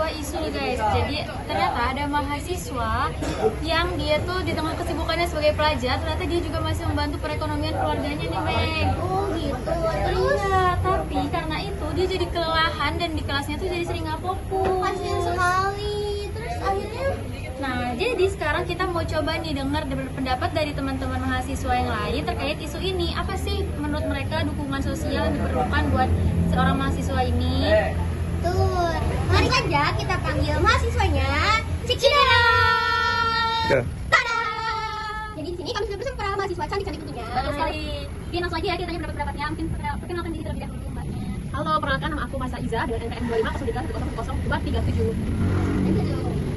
sebuah isu guys. Jadi ternyata ada mahasiswa yang dia tuh di tengah kesibukannya sebagai pelajar, ternyata dia juga masih membantu perekonomian keluarganya nih Meg. Oh gitu. Iya, tapi karena itu dia jadi kelelahan dan di kelasnya tuh jadi sering nggak fokus. Kasian sekali. Terus akhirnya Nah, jadi sekarang kita mau coba nih dengar pendapat dari teman-teman mahasiswa yang lain terkait isu ini. Apa sih menurut mereka dukungan sosial yang diperlukan buat seorang mahasiswa ini? tuh, mari saja kita panggil mahasiswanya Cikidara. Tada! Jadi di sini kami sudah bersama para mahasiswa cantik-cantik tentunya. Betul sekali. Oke, langsung aja ya kita tanya pendapatnya. Mungkin perkenalkan diri terlebih dahulu mbaknya. Halo, perkenalkan nama aku Masa Iza dengan NPM 25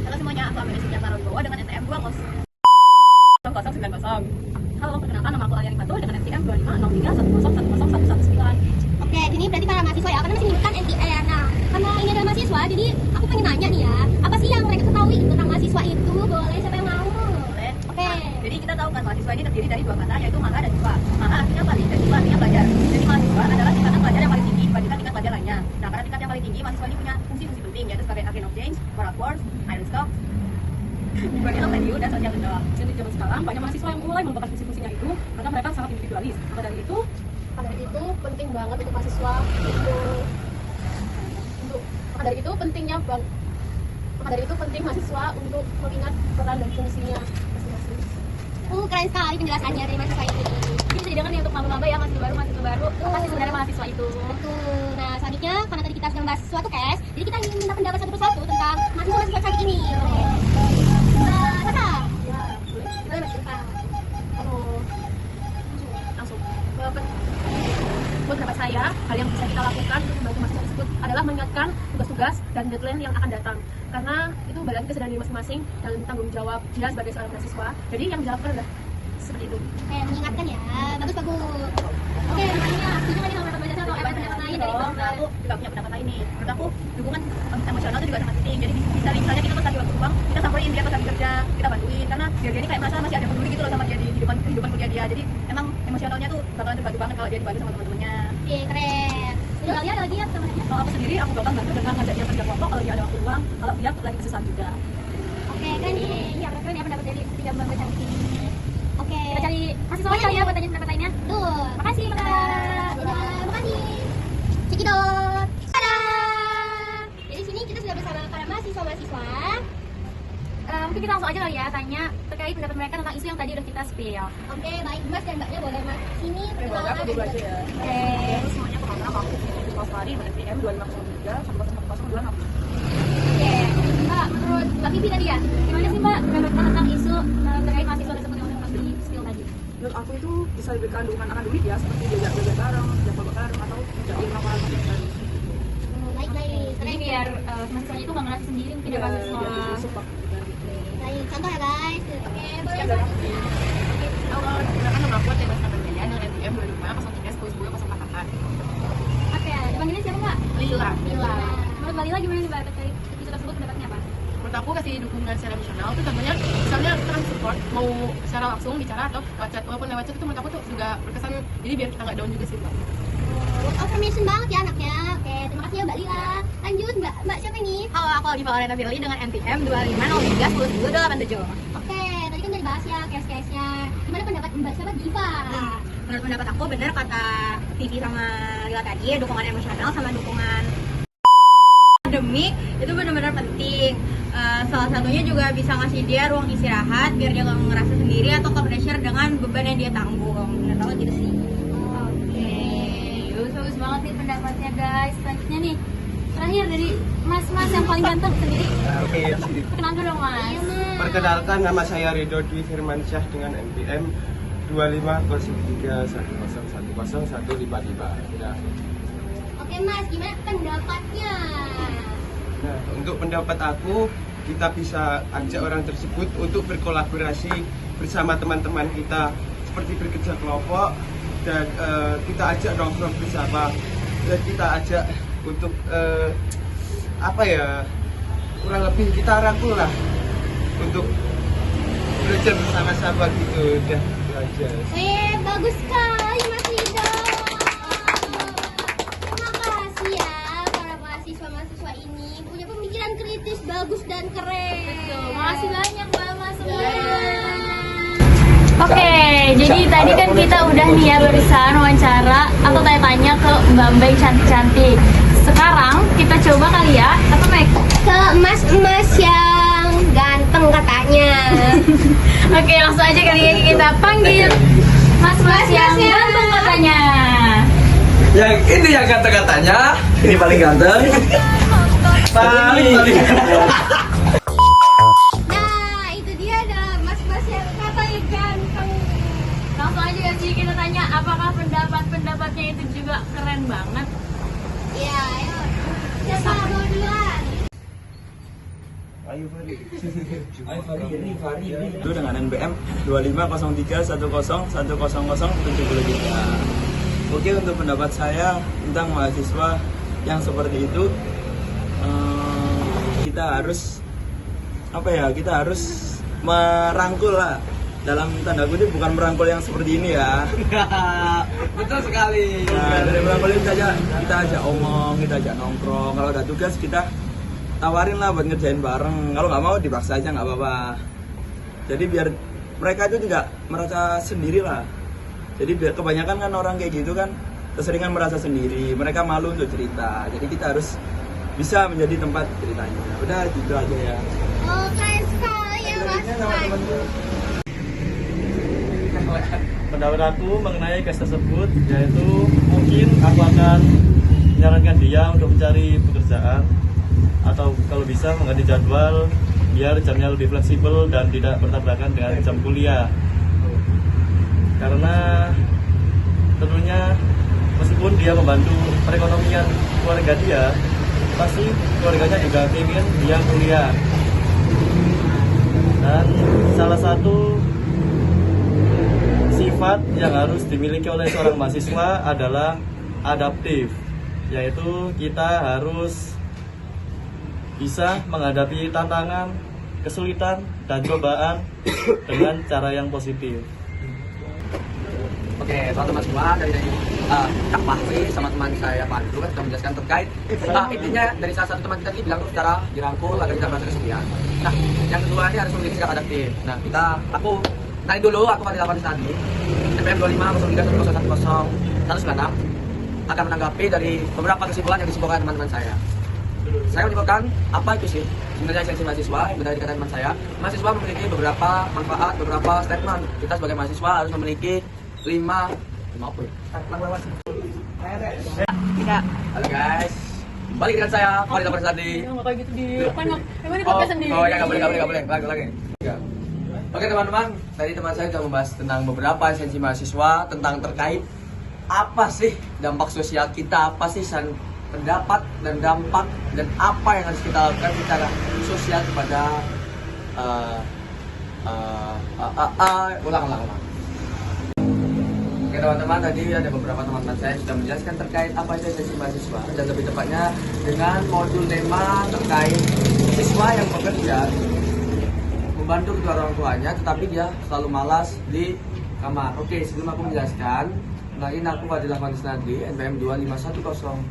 Halo semuanya, aku Amanda Sinjata Wibowo dengan NPM 20090. Halo, perkenalkan nama aku Alia Rifatul dengan NPM 250310111119. Oke, ini berarti para mahasiswa ya, karena masih menyebutkan NTR. Nah, karena ini adalah mahasiswa, jadi aku pengen nanya nih ya, apa sih yang mereka ketahui tentang mahasiswa itu? Boleh, siapa yang mau? Boleh? Oke. Jadi kita tahu kan mahasiswa ini terdiri dari dua kata, yaitu maha dan jiwa. Maha artinya paling dan jiwa artinya pelajar. Jadi mahasiswa adalah tingkatan pelajar yang paling tinggi dibandingkan tingkat pelajar lainnya. Nah, karena tingkat yang paling tinggi, mahasiswa ini punya fungsi-fungsi penting, yaitu sebagai agen of change, product force, iron stock, body of value, dan social control. Jadi zaman sekarang banyak mahasiswa yang mulai melupakan fungsi-fungsinya itu karena mereka sangat individualis. Maka dari itu penting banget untuk mahasiswa penting mahasiswa untuk mengingat peran dan fungsinya masing-masing. Keren sekali penjelasannya dari mahasiswa ini. Jadi bisa didengar nih untuk maba-maba ya, mahasiswa baru. Apa sih sebenarnya mahasiswa itu? Betul. Nah, selanjutnya karena tadi kita sedang bahas suatu case, jadi kita ingin minta pendapat satu persatu tentang mahasiswa-mahasiswa cantik ini. Sasa. Boleh mas? Langsung. Buat pendapat saya, hal yang bisa kita lakukan untuk membantu mahasiswa tersebut adalah mengingatkan tugas-tugas dan deadline yang akan datang. Karena itu balik lagi ke diri masing-masing dan tanggung jawab dia sebagai seorang mahasiswa. Jadi yang dilakukan adalah seperti itu. Mengingatkan ya, bagus. Oke, Makanya, setuju nggak nih sama pendapat atau ada pendapat lain dari Nah, aku juga punya pendapat lain nih. Menurut aku, dukungan emosional itu juga sangat penting. Jadi misalnya kita pas lagi waktu luang, kita samperin dia pas lagi kerja, kita bantuin. Karena biar dia ini kayak merasa masih ada peduli gitu loh sama dia di kehidupan kuliah dia. Jadi emang emosionalnya tuh bakalan terbantu banget kalau dia dibantu sama teman-temannya. Oke, keren. Kalian ada lagi ya teman-teman? Kalau aku sendiri, aku bakal bantu dengan ngajak dia kerja kelompok kalau dia ada waktu luang, kalau dia lagi kesusahan juga. Oke, keren nih. Iya, keren ya pendapat dari tiga mbak cantik ini. Oke. Kita cari mahasiswa lain kali ya buat tanya pendapat lainnya. Tuh. Makasih, Dadah, makasih. Cekidot. Tada. Jadi sini kita sudah bersama para mahasiswa-mahasiswa. Mungkin kita langsung aja kali ya tanya terkait pendapat mereka tentang isu yang tadi udah kita spill. Oke, baik Mas dan Mbaknya boleh Mas. Sini Aku perkenalkan. dulu aja ya. Oke. Semuanya pertama aku Mas Fari dengan NPM 2503 Oke. Mbak, menurut Mbak Pipi tadi ya, gimana sih Mbak pendapat tentang isu terkait mahasiswa tersebut yang udah di spill tadi? Menurut aku itu bisa diberikan dukungan akademik ya, seperti diajak belajar bareng, diajak bareng, atau dijadiin laporan baru. Baik. Jadi biar mahasiswanya itu nggak ngerasa sendiri mungkin ya mahasiswa. Support juga gitu. Baik, contoh ya guys. Oke, boleh. Awal menggunakan nama aku Tema Sanandaya dengan NPM 2503101048. Oke, dipanggilnya siapa Mbak? Lila. Menurut Mbak Lila gimana nih Mbak terkait isu tersebut pendapatnya apa? Menurut aku kasih dukungan secara emosional itu contohnya misalnya kita kan support mau secara langsung bicara atau lewat chat, walaupun lewat chat itu menurut aku tuh juga berkesan, jadi biar kita nggak down juga sih Mbak. Affirmation banget ya anaknya. Oke, terima kasih ya Mbak Lila. Lanjut Mbak siapa ini? Halo, aku Aldiva Lorena Firly dengan NPM 2503101087. Oke, tadi kan udah dibahas ya case-case-nya. Gimana pendapat Mbak siapa Diva? Menurut pendapat aku benar kata Vivi sama Lila tadi, dukungan emosional sama dukungan akademik itu benar-benar penting. Salah satunya juga bisa ngasih dia ruang istirahat biar dia nggak ngerasa sendiri atau ke pressure dengan beban yang dia tanggung. Menurut aku gitu sih. Bagus banget nih pendapatnya guys. Selanjutnya nih, terakhir dari mas-mas yang paling ganteng sendiri. Oke, Kenal dulu dong mas. perkenalkan nama saya Ridho Dwi Firmansyah dengan NPM 250310111055. Ya. Oke Mas, gimana pendapatnya? Nah, untuk pendapat aku, kita bisa ajak orang tersebut untuk berkolaborasi bersama teman-teman kita seperti bekerja kelompok dan kita ajak nongkrong bersama dan kita ajak untuk apa ya, kurang lebih kita rangkul lah untuk belajar bersama-sama gitu. Udah itu aja. Bagus sekali Mas Ridho. Terima kasih ya para mahasiswa-mahasiswa ini punya pemikiran kritis dan keren. Makasih banyak Mbak semua. Oke, jadi tadi kan kita udah nih ya barusan wawancara atau tanya-tanya ke mbak-mbak yang cantik-cantik. Sekarang kita coba kali ya, apa Mek? Ke emas-emas yang ganteng katanya. Oke, langsung aja kali ya kita panggil mas-mas yang ganteng katanya. Yang ini yang kata-katanya, ini paling ganteng. paling ganteng. Nah, itu dia ada mas-mas yang katanya ganteng. Langsung aja ya sih kita tanya apakah pendapat-pendapatnya itu juga keren banget. Ya, ayo. Siapa mau duluan? Ayo Fari. Itu dengan NBM 250310101073. Oke, untuk pendapat saya tentang mahasiswa yang seperti itu, kita harus kita harus merangkul lah. Dalam tanda kutip, bukan merangkul yang seperti ini ya. Betul sekali. Nah, dari merangkul itu kita ajak omong, kita ajak nongkrong. Kalau ada tugas kita tawarin lah buat ngerjain bareng. Kalau nggak mau dipaksa aja nggak apa-apa. Jadi biar mereka itu tidak merasa sendiri lah. Jadi biar kebanyakan kan orang kayak gitu kan keseringan merasa sendiri. Mereka malu untuk cerita. Jadi kita harus bisa menjadi tempat ceritanya. Udah gitu aja ya. Oh, keren sekali ya mas. Pendapat aku mengenai case tersebut yaitu mungkin aku akan menyarankan dia untuk mencari pekerjaan atau kalau bisa mengganti jadwal biar jamnya lebih fleksibel dan tidak bertabrakan dengan jam kuliah. Karena tentunya meskipun dia membantu perekonomian keluarga dia, pasti keluarganya juga ingin dia kuliah. Dan salah satu sifat yang harus dimiliki oleh seorang mahasiswa adalah adaptif, yaitu kita harus bisa menghadapi tantangan, kesulitan, dan cobaan dengan cara yang positif. Oke, teman-teman semua, dari Kak Fahri sama teman saya Pak Andrew kan sudah menjelaskan terkait intinya dari salah satu teman kita ini bilang secara dirangkul agar tidak merasa kesepian. Nah, yang kedua ini harus memiliki sikap adaptif. Nah, aku Fadil Afan tadi NPM 250310101096 akan menanggapi dari beberapa kesimpulan yang disimpulkan teman-teman saya. Saya menyimpulkan apa itu sih sebenarnya esensi mahasiswa. Benar dikatakan teman saya, mahasiswa memiliki beberapa manfaat, beberapa statement. Kita sebagai mahasiswa harus memiliki 5 apa ya? Halo guys, balik dengan saya Fadil Afan tadi. Nggak kayak gitu di emang di podcast sendiri. Oh ya, nggak boleh. Lagi. Oke teman-teman, tadi teman saya sudah membahas tentang beberapa esensi mahasiswa, tentang terkait apa sih dampak sosial kita, apa sih pendapat dan dampak dan apa yang harus kita lakukan secara sosial kepada ulang. Oke teman-teman, tadi ada beberapa teman-teman saya sudah menjelaskan terkait apa itu esensi mahasiswa dan lebih tepatnya dengan modul tema terkait siswa yang bekerja membantu kedua orang tuanya tetapi dia selalu malas di kamar. Oke, sebelum aku menjelaskan, kenalin aku Fadil Afan NPM 2510.